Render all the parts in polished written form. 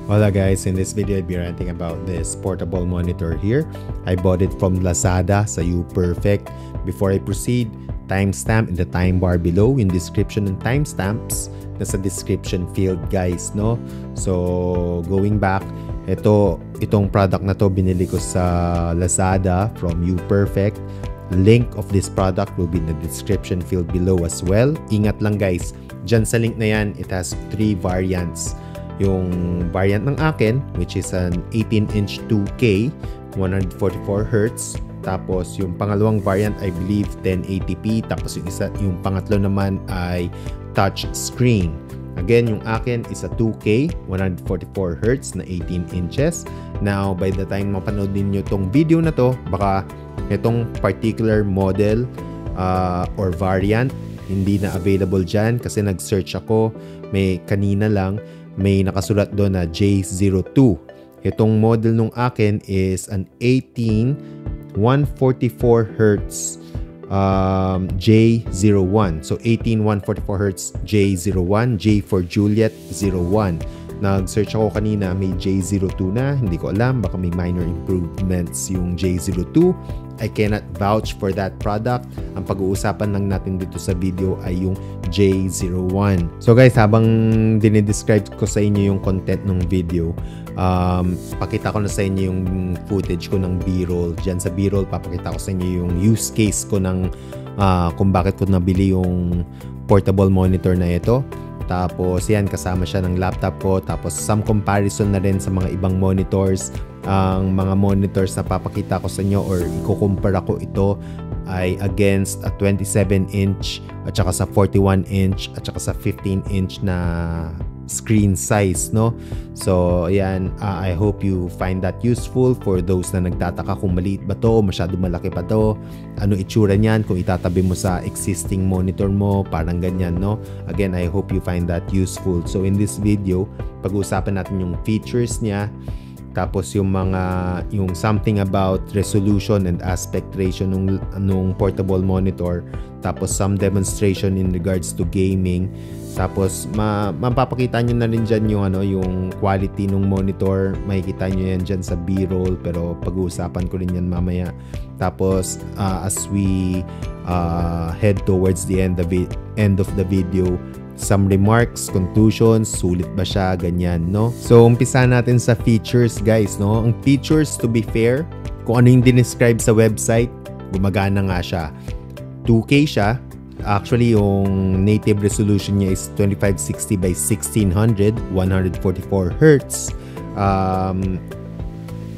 Hola guys, in this video I'll be ranting about this portable monitor here. I bought it from Lazada sa UPerfect. Before I proceed, timestamp in the time bar below, yung description ng timestamps nasa description field guys, no? So going back, itong product na to binili ko sa Lazada from UPerfect. Link of this product will be in the description field below as well. Ingat lang guys, dyan sa link na yan, it has 3 variants. Yung variant ng akin, which is an 18-inch 2K, 144Hz. Tapos yung pangalawang variant, I believe 1080p. Tapos yung pangatlo naman ay touch screen. Again, yung akin is a 2K, 144Hz na 18 inches. Now, by the time mapanood ninyo tong video na to, baka itong particular model or variant hindi na available dyan kasi nag-search ako. Kanina lang, may nakasulat doon na J02. Itong model nung akin is an 18 144Hz J01. So 18 144Hz J01, J for Juliet 01. Nag-search ako kanina, may J02 na. Hindi ko alam, baka may minor improvements yung J02. I cannot vouch for that product. Ang pag-uusapan lang natin dito sa video ay yung J01. So guys, habang dinidescribe ko sa inyo yung content ng video, pakita ko na sa inyo yung footage ko ng B-roll. Diyan sa B-roll, papakita ko sa inyo yung use case ko ng kung bakit ko nabili yung portable monitor na ito. Tapos yan, kasama siya ng laptop ko. Tapos some comparison na rin sa mga ibang monitors. Ang mga monitors na papakita ko sa inyo or ikukumpara ko ito ay against a 27-inch at saka sa 41-inch at saka sa 15-inch na screen size, no? So ayan, I hope you find that useful for those na nagtataka kung maliit ba to, masyado malaki pa to, ano itsura niyan kung itatabi mo sa existing monitor mo, parang ganyan, no? Again, I hope you find that useful. So in this video, pag-uusapan natin yung features niya, tapos yung something about resolution and aspect ratio nung portable monitor, tapos some demonstration in regards to gaming. Tapos mapapakita nyo na rin dyan yung quality ng monitor. Makikita nyo yan dyan sa B-roll, pero pag-uusapan ko rin yan mamaya. Tapos as we head towards the end of the video, some remarks, conclusions, sulit ba siya, ganyan, no? So, umpisa natin sa features, guys, no? Ang features, to be fair, kung ano yung dinescribe sa website, gumagana nga siya. 2K siya. Actually, yung native resolution niya is 2560 by 1600, 144Hz.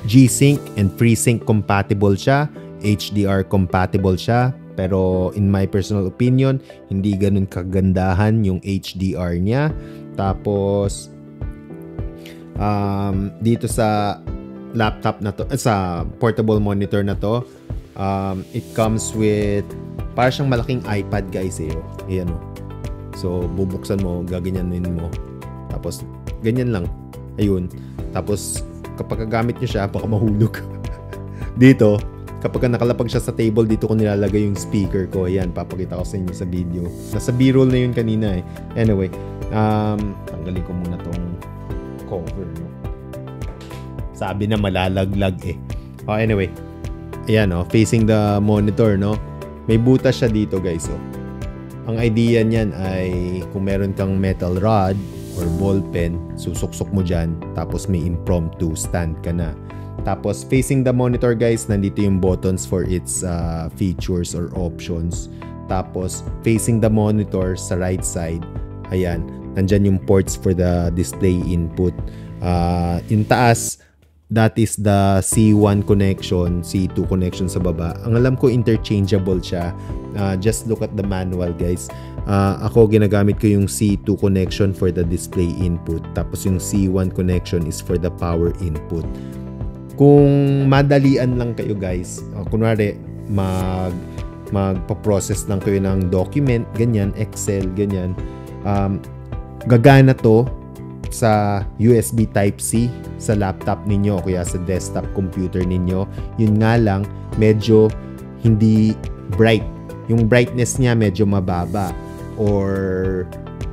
G-Sync and FreeSync compatible siya. HDR compatible siya. Pero in my personal opinion, hindi ganun kagandahan yung HDR niya. Tapos dito sa laptop na to, sa portable monitor na to, it comes with para siyang malaking iPad guys eh. Ayan oh. So bubuksan mo, gaganyanin mo. Tapos ganyan lang. Ayun. Tapos kapag gamit niyo siya, baka mahulog. Dito kapag nakalapag siya sa table, dito ko nilalagay yung speaker ko. Ayan, papakita ko sa inyo sa video. Nasa B-roll na yun kanina eh. Anyway, tanggalin ko muna tong cover. No? Sabi na malalaglag eh. Oh, anyway, ayan oh, facing the monitor, no? May butas siya dito guys. Oh. Ang idea niyan ay kung meron kang metal rod or ball pen, susuksok mo dyan, tapos may impromptu stand ka na. Tapos facing the monitor guys, nandito yung buttons for its features or options. Tapos facing the monitor sa right side, ayan, nandyan yung ports for the display input. In taas, that is the C1 connection, C2 connection sa baba. Ang alam ko interchangeable siya. Just look at the manual guys. Ako ginagamit ko yung C2 connection for the display input. Tapos yung C1 connection is for the power input. Kung madalian lang kayo guys, kunwari magpa-process lang kayo ng document, ganyan, Excel, ganyan, gagana to sa USB Type-C sa laptop ninyo o kaya sa desktop computer ninyo. Yun nga lang, medyo hindi bright. Yung brightness niya medyo mababa or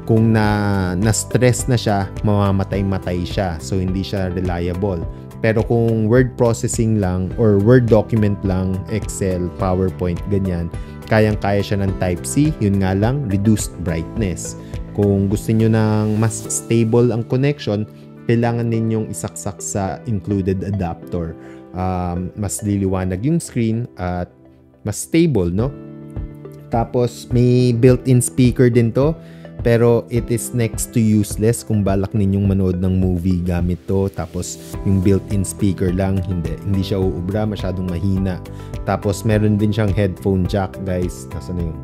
kung na-stress na siya, mamamatay-matay siya. So, hindi siya reliable. Pero kung word processing lang or word document lang, Excel, PowerPoint, ganyan, kayang-kaya siya ng Type-C. Yun nga lang, reduced brightness. Kung gusto nyo ng mas stable ang connection, kailangan ninyong isaksak sa included adapter. Mas liliwanag yung screen at mas stable, no? Tapos, may built-in speaker din to. Pero it is next to useless kung balak ninyong manood ng movie gamit to. Tapos yung built-in speaker lang, hindi siya uubra, masyadong mahina. Tapos meron din siyang headphone jack, guys. Nasaan na yun?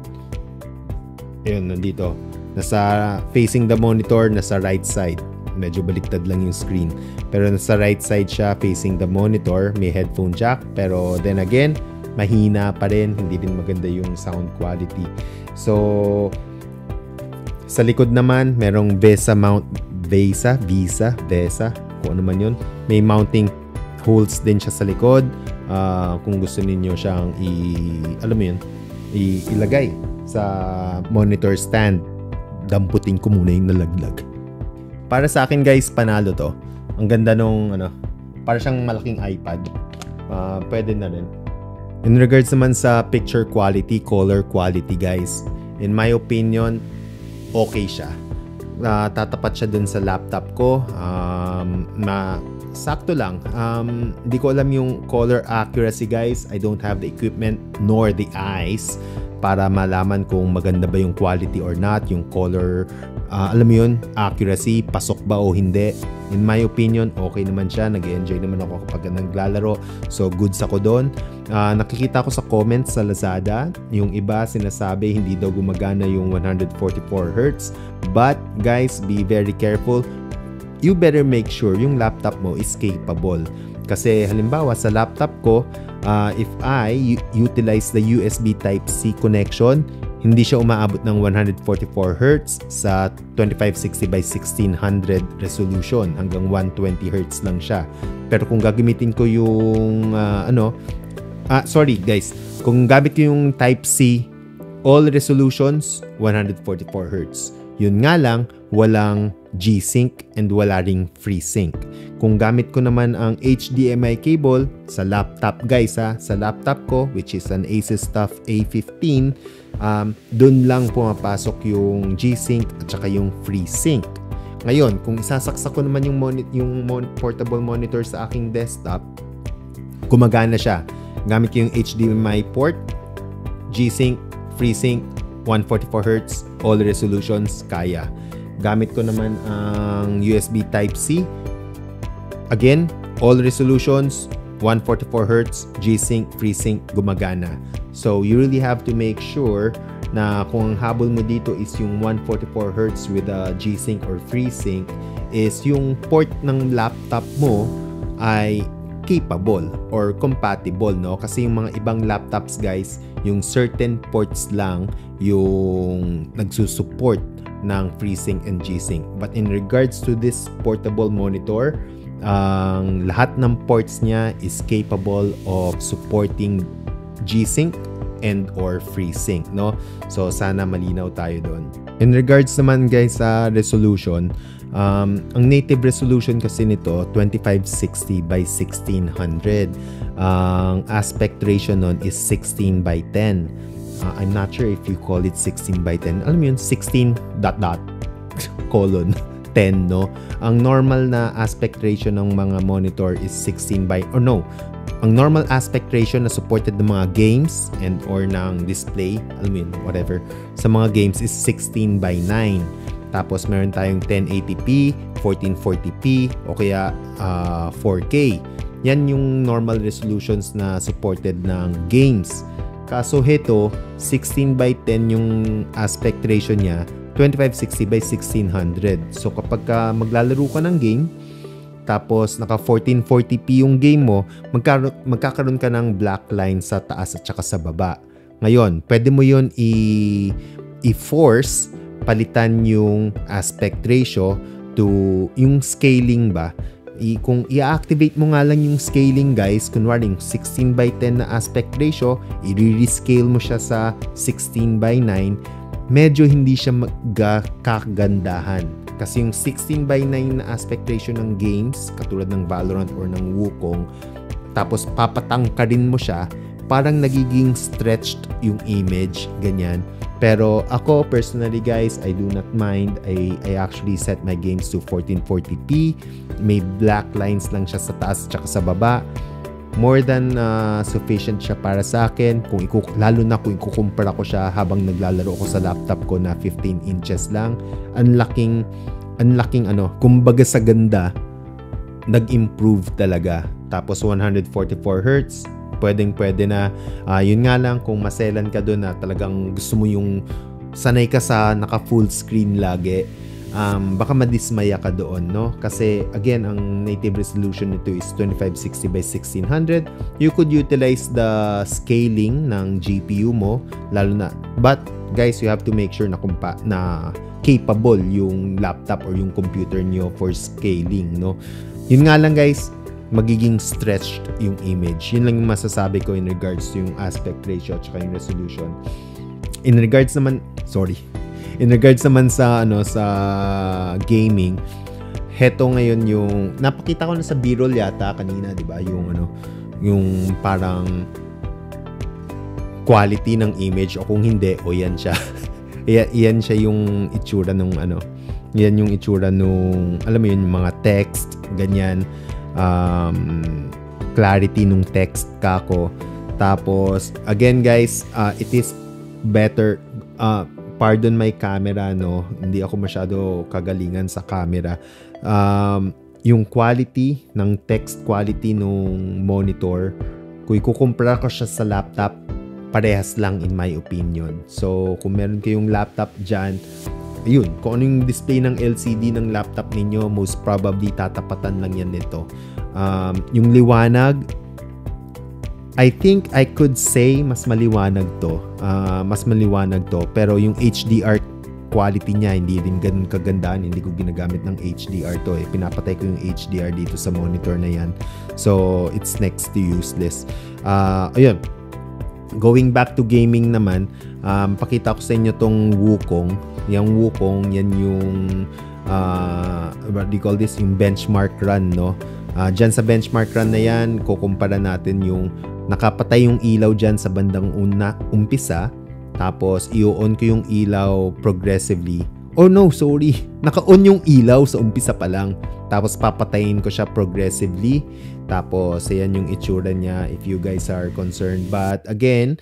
Ayun, nandito. Nasa facing the monitor, nasa right side. Medyo baliktad lang yung screen. Pero nasa right side siya, facing the monitor. May headphone jack. Pero then again, mahina pa rin. Hindi din maganda yung sound quality. So, sa likod naman, merong VESA mount, VESA, kung ano man yun. May mounting holes din siya sa likod. Kung gusto niyo siyang ilagay sa monitor stand. Damputin ko muna yung nalaglag. Para sa akin, guys, panalo to. Ang ganda nung, para siyang malaking iPad. Pwede na rin. In regards naman sa picture quality, color quality, guys, in my opinion, okay siya. Tatapat siya dun sa laptop ko. Sakto lang. Hindi ko alam yung color accuracy, guys. I don't have the equipment nor the eyes para malaman kung maganda ba yung quality or not. Yung color, alam mo yun, accuracy, pasok ba o hindi. In my opinion, okay naman siya. Nag-enjoy naman ako kapag naglalaro. So, goods ako doon. Nakikita ko sa comments sa Lazada, yung iba sinasabi hindi daw gumagana yung 144Hz. But, guys, be very careful. You better make sure yung laptop mo is capable. Kasi halimbawa sa laptop ko, if I utilize the USB Type-C connection, hindi siya umaabot ng 144Hz sa 2560 by 1600 resolution. Hanggang 120Hz lang siya. Pero kung gagamitin ko yung sorry guys, kung gamit ko yung Type-C, all resolutions 144Hz. Yun nga lang, walang G-Sync and wala ring FreeSync. Kung gamit ko naman ang HDMI cable sa laptop, guys, sa laptop ko, which is an Asus TUF A15, dun lang pumapasok yung G-Sync at saka yung FreeSync. Ngayon, kung isasaksak ko naman yung portable monitor sa aking desktop, gumagana siya. Gamit ko yung HDMI port, G-Sync, FreeSync, 144Hz, all resolutions, kaya. Gamit ko naman ang USB Type-C. Again, all resolutions, 144Hz, G-Sync, FreeSync, gumagana. So, you really have to make sure na kung ang habol mo dito is yung 144Hz with a G-Sync or FreeSync, is yung port ng laptop mo ay capable or compatible, no? Kasi yung mga ibang laptops, guys, yung certain ports lang yung nagsusupport ng FreeSync and G-Sync. But in regards to this portable monitor, lahat ng ports niya is capable of supporting G-Sync and or FreeSync, no? So, sana malinaw tayo doon. In regards naman, guys, sa resolution, ang native resolution kasi nito 2560 by 1600. Ang aspect ratio nun is 16 by 10. I'm not sure if you call it 16 by 10. Alam mo yun, 16 ... colon 10, no? Ang normal na aspect ratio ng mga monitor is 16 by, or no, ang normal aspect ratio na supported ng mga games and or ng display, alam mo yun, whatever, sa mga games is 16 by 9. Tapos meron tayong 1080p, 1440p, o kaya 4K. Yan yung normal resolutions na supported ng games. Kaso heto, 16 by 10 yung aspect ratio niya, 2560 by 1600. So kapag maglalaro ka ng game, tapos naka 1440p yung game mo, magkakaroon ka ng black line sa taas at saka sa baba. Ngayon, pwede mo yun i-force, palitan yung aspect ratio to yung scaling ba. Kung i-activate mo nga lang yung scaling, guys, kunwari yung 16 by 10 na aspect ratio, i-rescale mo siya sa 16 by 9, medyo hindi siya kagandahan. Kasi yung 16:9 na aspect ratio ng games, katulad ng Valorant or ng Wukong, tapos papatangkarin mo siya, parang nagiging stretched yung image, ganyan. Pero ako, personally guys, I do not mind. I actually set my games to 1440p. May black lines lang siya sa taas tsaka sa baba. More than sufficient siya para sa akin. Lalo na kung ikukumpara ko siya habang naglalaro ko sa laptop ko na 15 inches lang. Ang laking kumbaga sa ganda, nag-improve talaga. Tapos 144Hz, pwede na. Yun nga lang, kung maselan ka doon na talagang gusto mo yung sanay ka sa naka full screen lagi, baka madismaya ka doon, no? Kasi again, ang native resolution nito is 2560 by 1600. You could utilize the scaling ng GPU mo, lalo na. But guys, you have to make sure na capable yung laptop or yung computer nyo for scaling, no? Yun nga lang guys, magiging stretched yung image. Yun lang yung masasabi ko in regards to yung aspect ratio at saka yung resolution. In regards naman sa sa gaming, heto ngayon yung napakita ko na sa B-roll yata kanina, 'di ba? Yung parang quality ng image, o kung hindi, yan siya. Yan siya yung itsura nung yan yung itsura nung, alam mo yun, yung mga text, ganyan. Clarity nung text kako. Tapos again guys, it is better, pardon my camera, no, hindi ako masyado kagalingan sa camera. Yung quality ng text quality nung monitor, kung ikukumpara ko siya sa laptop, parehas lang in my opinion. So kung meron kayong laptop dyan, ayun, kung ano yung display ng LCD ng laptop ninyo, most probably tatapatan lang yan nito. Yung liwanag, I think I could say mas maliwanag to. Pero yung HDR quality niya, hindi din ganun kagandaan. Hindi ko ginagamit ng HDR to eh. Pinapatay ko yung HDR dito sa monitor na yan. So, it's next to useless. Ayun. Going back to gaming naman, pakita ko sa inyo tong Wukong. Yung Wukong, yan yung what do you call this? Yung benchmark run, no? Dyan sa benchmark run na yan, kukumpara natin yung nakapatay yung ilaw dyan sa bandang umpisa, tapos i-on ko yung ilaw progressively. Oh no, sorry. Naka-on yung ilaw sa umpisa pa lang. Tapos papatayin ko siya progressively. Tapos ayan yung itsura niya if you guys are concerned. But again,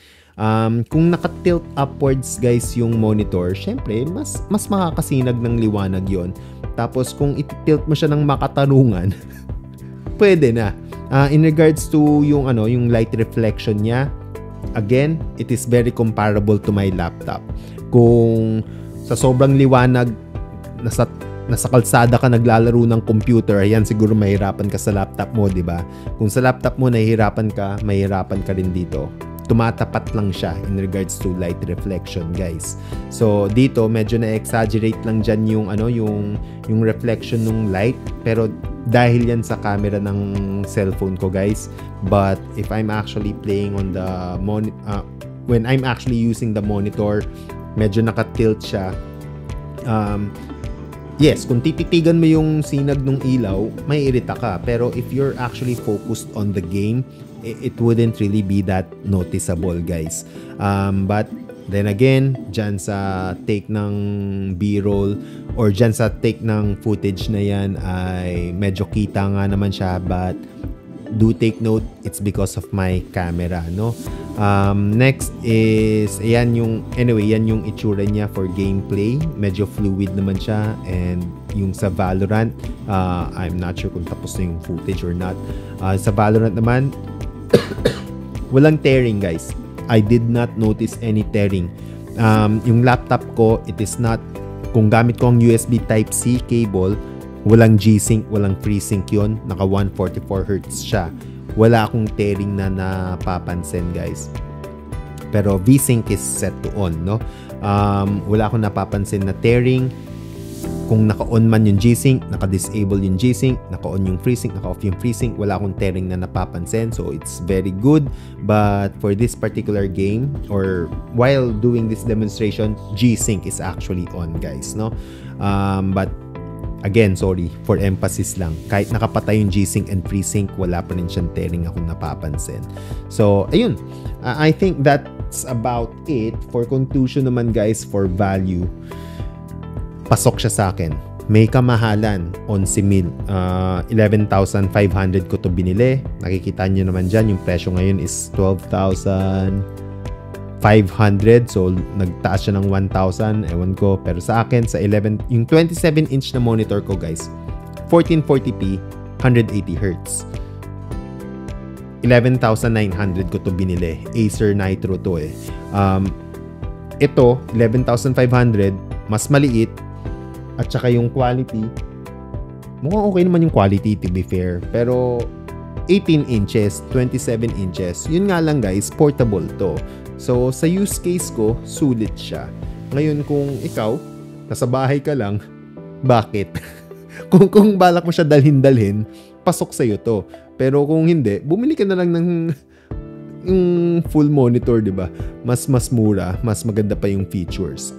kung naka-tilt upwards guys yung monitor, syempre mas makakasinag ng liwanag yon. Tapos kung i-tilt mo siya ng makatarungan, pwede na. In regards to yung light reflection niya, again, it is very comparable to my laptop. Kung sa sobrang liwanag, nasa kalsada ka naglalaro ng computer, ayan, siguro mahirapan ka sa laptop mo, di ba? Kung sa laptop mo mahirapan ka rin dito. Tumatapat lang siya in regards to light reflection, guys. So dito medyo na-exaggerate lang diyan yung reflection ng light, pero dahil yan sa camera ng cellphone ko, guys. But if I'm actually playing on the when I'm actually using the monitor, medyo naka-tilt siya. Yes, kung tititigan mo yung sinag ng ilaw, may irita ka. Pero if you're actually focused on the game, it wouldn't really be that noticeable, guys. But then again, dyan sa take ng B-roll or dyan sa take ng footage na yan ay medyo kita nga naman siya, but do take note, it's because of my camera, no? Next is yan yung itsura niya for gameplay. Medyo fluid naman siya, and yung sa Valorant, I'm not sure kung tapos na yung footage or not. Sa Valorant naman, walang tearing, guys. I did not notice any tearing. Yung laptop ko, it is not, kung gamit ko ang USB Type-C cable, walang G-Sync, walang FreeSync yun. Naka 144Hz siya. Wala akong tearing na napapansin, guys. Pero V-Sync is set to on, no? Wala akong napapansin na tearing. kung naka-on man yung G-Sync, naka-disable yung G-Sync, naka-on yung FreeSync, naka-off yung FreeSync, wala akong tearing na napapansin. So, it's very good. But for this particular game, or while doing this demonstration, G-Sync is actually on, guys, no? But again, sorry, for emphasis lang. Kahit nakapatay yung G-Sync and FreeSync, wala pa rin siyang tearing akong napapansin. So, ayun. I think that's about it. For conclusion naman, guys, for value, pasok siya sa akin. May kamahalan, 11,000. 11,500 ko to binili. Nakikita nyo naman dyan, yung presyo ngayon is 12,500. So, nagtaas siya ng 1,000. Ewan ko. Pero sa akin, sa yung 27-inch na monitor ko, guys, 1440p, 180Hz. 11,900 ko to binili. Acer Nitro to eh. Ito, 11,500, mas maliit. At saka yung quality, mukhang okay naman yung quality, to be fair. Pero 18 inches, 27 inches, yun nga lang, guys, portable to. So, sa use case ko, sulit siya. Ngayon, kung ikaw, nasa bahay ka lang, bakit? kung balak mo siya dalhin-dalhin, pasok sa'yo to. Pero kung hindi, bumili ka na lang ng yung full monitor, diba? Mas mura, mas maganda pa yung features.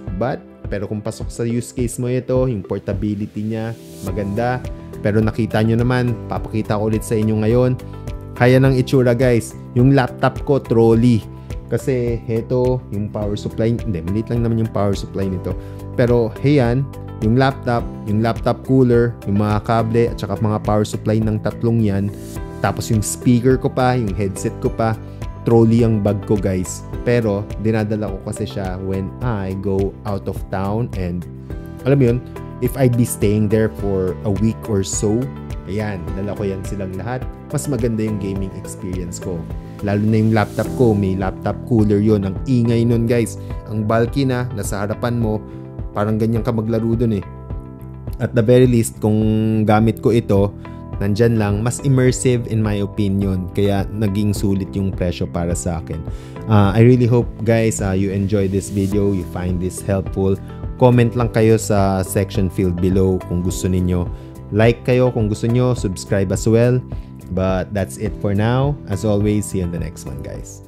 Pero kung pasok sa use case mo ito, yung portability niya, maganda. Pero nakita nyo naman, papakita ko ulit sa inyo ngayon. Kaya ng itsura, guys. Yung laptop ko, trolley. Kasi ito, yung power supply, hindi, maliit lang naman yung power supply nito. Pero, yan, yung laptop cooler, yung mga kable, at saka mga power supply ng tatlong yan. Tapos yung speaker ko pa, yung headset ko pa. Trolley ang bag ko, guys. Pero, dinadala ko kasi siya when I go out of town. And, alam mo yun, if I'd be staying there for a week or so, ayan, dala ko yan silang lahat. Mas maganda yung gaming experience ko. Lalo na yung laptop ko, may laptop cooler yon. Ang ingay nun, guys. Ang bulky na, nasa harapan mo, parang ganyan ka maglaro dun eh. At the very least, kung gamit ko ito, nandyan lang, mas immersive in my opinion. Kaya naging sulit yung presyo para sa akin. I really hope, guys, you enjoy this video, you find this helpful. Comment lang kayo sa section field below kung gusto ninyo. Like kayo kung gusto nyo, subscribe as well. But that's it for now. As always, see you in the next one, guys.